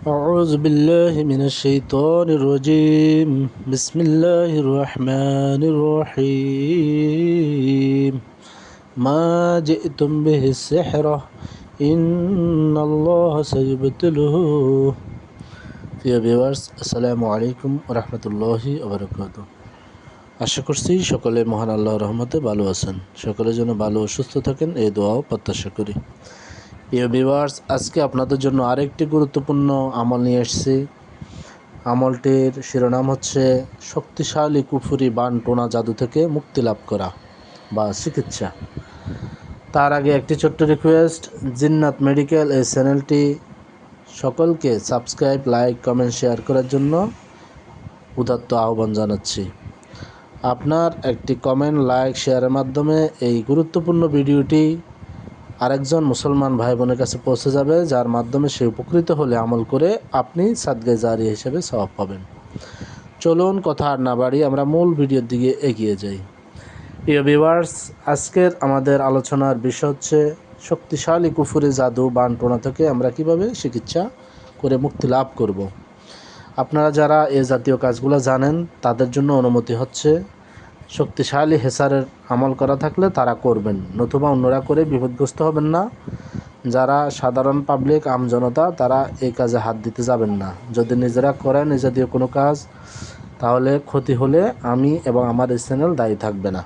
أعوذ بالله من الشيطان الرجيم بسم الله الرحمن الرحيم ما جئتم به السحر إن الله سيبطله প্রিয় ভিউয়ার্স আসসালামু আলাইকুম ওয়া রাহমাতুল্লাহি ওয়া বারাকাতুহু। আশা করছি সকলে মহান আল্লাহর রহমতে ভালো আছেন, সকলের জন্য ভালো ও সুস্থ থাকেন এই দোয়াও প্রত্যাশা করি। প্রিয় ভিউয়ার্স, আজকে আপনাদের জন্য আরেকটি গুরুত্বপূর্ণ আমল নিয়ে এসেছি। আমলটির শিরোনাম হচ্ছে শক্তিশালী কুফরি বান টোনা জাদু থেকে মুক্তি লাভ করা বা চিকিৎসা। তার আগে একটি ছোট্ট রিকোয়েস্ট, জিন্নাত মেডিকেল এই চ্যানেলটি সকলকে সাবস্ক্রাইব, লাইক, কমেন্ট, শেয়ার করার জন্য উদাত্ত আহ্বান জানাচ্ছি। আপনার একটি কমেন্ট, লাইক, শেয়ারের মাধ্যমে এই গুরুত্বপূর্ণ ভিডিওটি আরেকজন মুসলমান ভাই বোনের কাছে পৌঁছে যাবে, যার মাধ্যমে সে উপকৃত হলে আমল করে আপনি সাদগায়ে জারিয়া হিসেবে সওয়াব পাবেন। চলুন কথা আর না বাড়িয়ে আমরা মূল ভিডিওর দিকে এগিয়ে যাই। প্রিয় ভিউয়ার্স, আজকের আমাদের আলোচনার বিষয় হচ্ছে শক্তিশালী কুফরি জাদু বানটোনা থেকে আমরা কিভাবে চিকিৎসা করে মুক্তি লাভ করব। আপনারা যারা এ জাতীয় কাজগুলো জানেন তাদের জন্য অনুমতি হচ্ছে, শক্তিশালী হেসারের আমল করা থাকলে তারা করবেন, নতুবা অন্যরা করে বিপদগ্রস্ত হবেন না। যারা সাধারণ পাবলিক আমজনতা তারা এই কাজে হাত দিতে যাবেন না। যদি নিজেরা করেন এই জাতীয় কোনো কাজ, তাহলে ক্ষতি হলে আমি এবং আমার এই চ্যানেল দায়ী থাকবে না।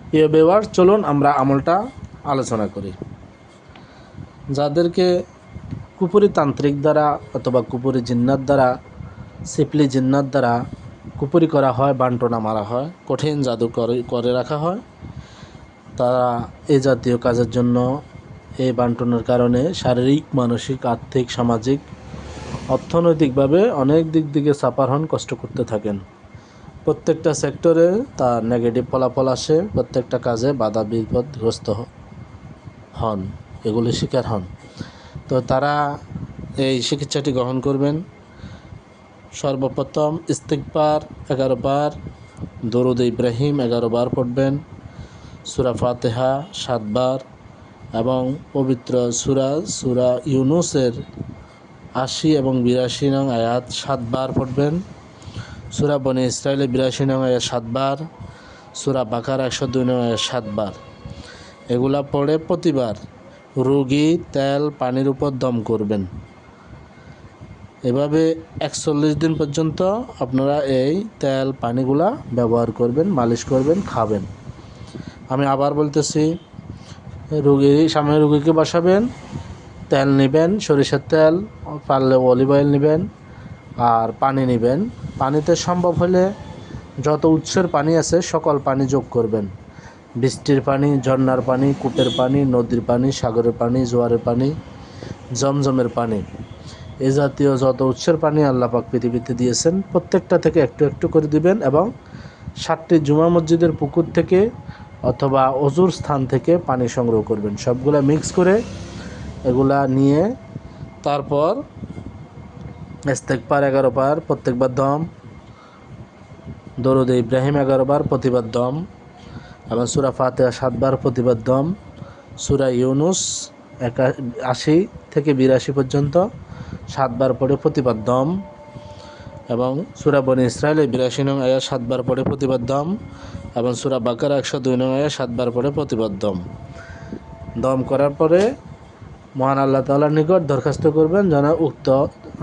প্রিয় ভিউয়ার্স, চলুন আমরা আমলটা আলোচনা করি। যাদেরকে কুপুরি তান্ত্রিক দ্বারা অথবা কুপুরি জিন্নাত দ্বারা, সিপলি জিন্নাত দ্বারা কুপুরি করা হয়, বানটোনা মারা হয়, কঠিন জাদু করে রাখা হয়, তারা এই জাতীয় কাজের জন্য এই বানটোনার কারণে শারীরিক, মানসিক, আর্থিক, সামাজিক, অর্থনৈতিকভাবে অনেক দিক থেকে সাফার হন, কষ্ট করতে থাকেন। প্রত্যেকটা সেক্টরে তার নেগেটিভ ফলাফল আসে, প্রত্যেকটা কাজে বাধা বিপদগ্রস্ত হন, এগুলি শিকার হন। তো তারা এই চিকিৎসাটি গ্রহণ করবেন। সর্বপ্রথম ইস্তিগফার 11 বার, দরুদ ইব্রাহিম 11 বার পড়বেন, সূরা ফাতিহা 7 বার এবং পবিত্র সূরা ইউনুসের 80 এবং 82 নং আয়াত 7 বার পড়বেন, সূরা বনী ইসরাঈলের 82 নং আয়াত 7 বার, সূরা বাকারা 102 নং আয়াত 7 বার। এগুলা পড়ে প্রতিবার রোগী তেল পানির উপর দম করবেন। এভাবে 41 দিন পর্যন্ত আপনারা এই তেল পানিগুলা ব্যবহার করবেন, মালিশ করবেন, খাবেন। আমি আবার বলতেছি, সামনে রোগীকে বসাবেন, তেল নেবেন, সরিষার তেল, পারলে অলিভ অয়েল নেবেন আর পানি নেবেন। পানিতে সম্ভব হলে যত উৎসের পানি আছে সকল পানি যোগ করবেন। বৃষ্টির পানি, ঝর্ণার পানি, কূপের পানি, নদীর পানি, সাগরের পানি, জোয়ারের পানি, জমজমের পানি, এ জাতীয় যত উৎসের পানি আল্লাহ পাক পৃথিবীতে দিয়েছেন প্রত্যেকটা থেকে একটু একটু করে দিবেন এবং 7টি জুমা মসজিদের পুকুর থেকে অথবা অজুর স্থান থেকে পানি সংগ্রহ করবেন। সবগুলা মিক্স করে এগুলা নিয়ে তারপর ইস্তিগফার 11 বার প্রত্যেকবার দম, দরুদ ইব্রাহিম 11 বার প্রতিবার দম এবং সূরা ফাতিহা 7 বার প্রতিবার দম, সূরা ইউনুস 80 থেকে 82 পর্যন্ত 7 বার পড়ে প্রতিবার দম এবং সূরা বনী ইসরাঈলের 82 নং আয়াত 7 বার পড়ে প্রতিবার দম এবং সূরা বাকারা 102 নং আয়াত 7 বার পড়ে প্রতিবার দম। দম করার পরে মহান আল্লাহ তাআলার নিকট দরখাস্ত করবেন যেন উক্ত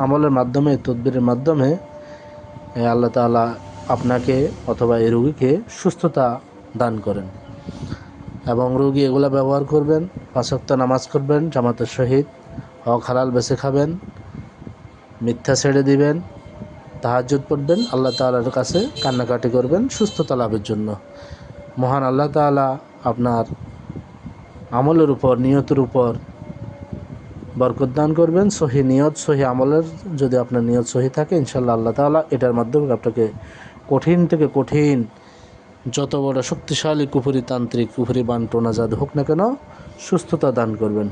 আমলের মাধ্যমে, তদবিরের মাধ্যমে আল্লাহ তাআলা আপনাকে অথবা এই রোগীকে সুস্থতা দান করেন। এবং রোগী এগুলা ব্যবহার করবেন, 5 ওয়াক্ত নামাজ করবেন জামাতের সহিত, হক হালাল বেছে খাবেন, মিথ্যা ছেড়ে দিবেন, তাহাজ্জুদ পড়বেন, আল্লাহ তাআলার কাছে কান্নাকাটি করবেন সুস্থতা লাভের জন্য। মহান আল্লাহ তাআলা আপনার আমলের উপর, নিয়তের উপর বরকত দান করবেন। সহি নিয়ত, সহি আমলের যদি আপনার নিয়ত সহি থাকে, ইনশাআল্লাহ আল্লাহ তাআলা এটার মাধ্যমে আপনাকে কঠিন থেকে কঠিন যত বড় শক্তিশালী কুফরি তান্ত্রিক, কুফরি বানটোনা জাদু হোক না কেন সুস্থতা দান করবেন।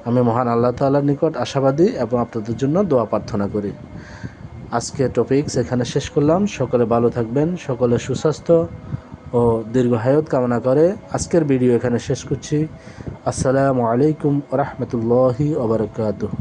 আমি মহান আল্লাহ তাআলার নিকট আশাবাদী এবং আপনাদের জন্য দোয়া প্রার্থনা করি। আজকে টপিকস এখানে শেষ করলাম। সকলে ভালো থাকবেন, সকলে সুস্বাস্থ্য ও দীর্ঘায়ুত কামনা করে আজকের ভিডিও এখানে শেষ করছি। আসসালামু আলাইকুম ওয়া রাহমাতুল্লাহি ওয়া বারাকাতুহু।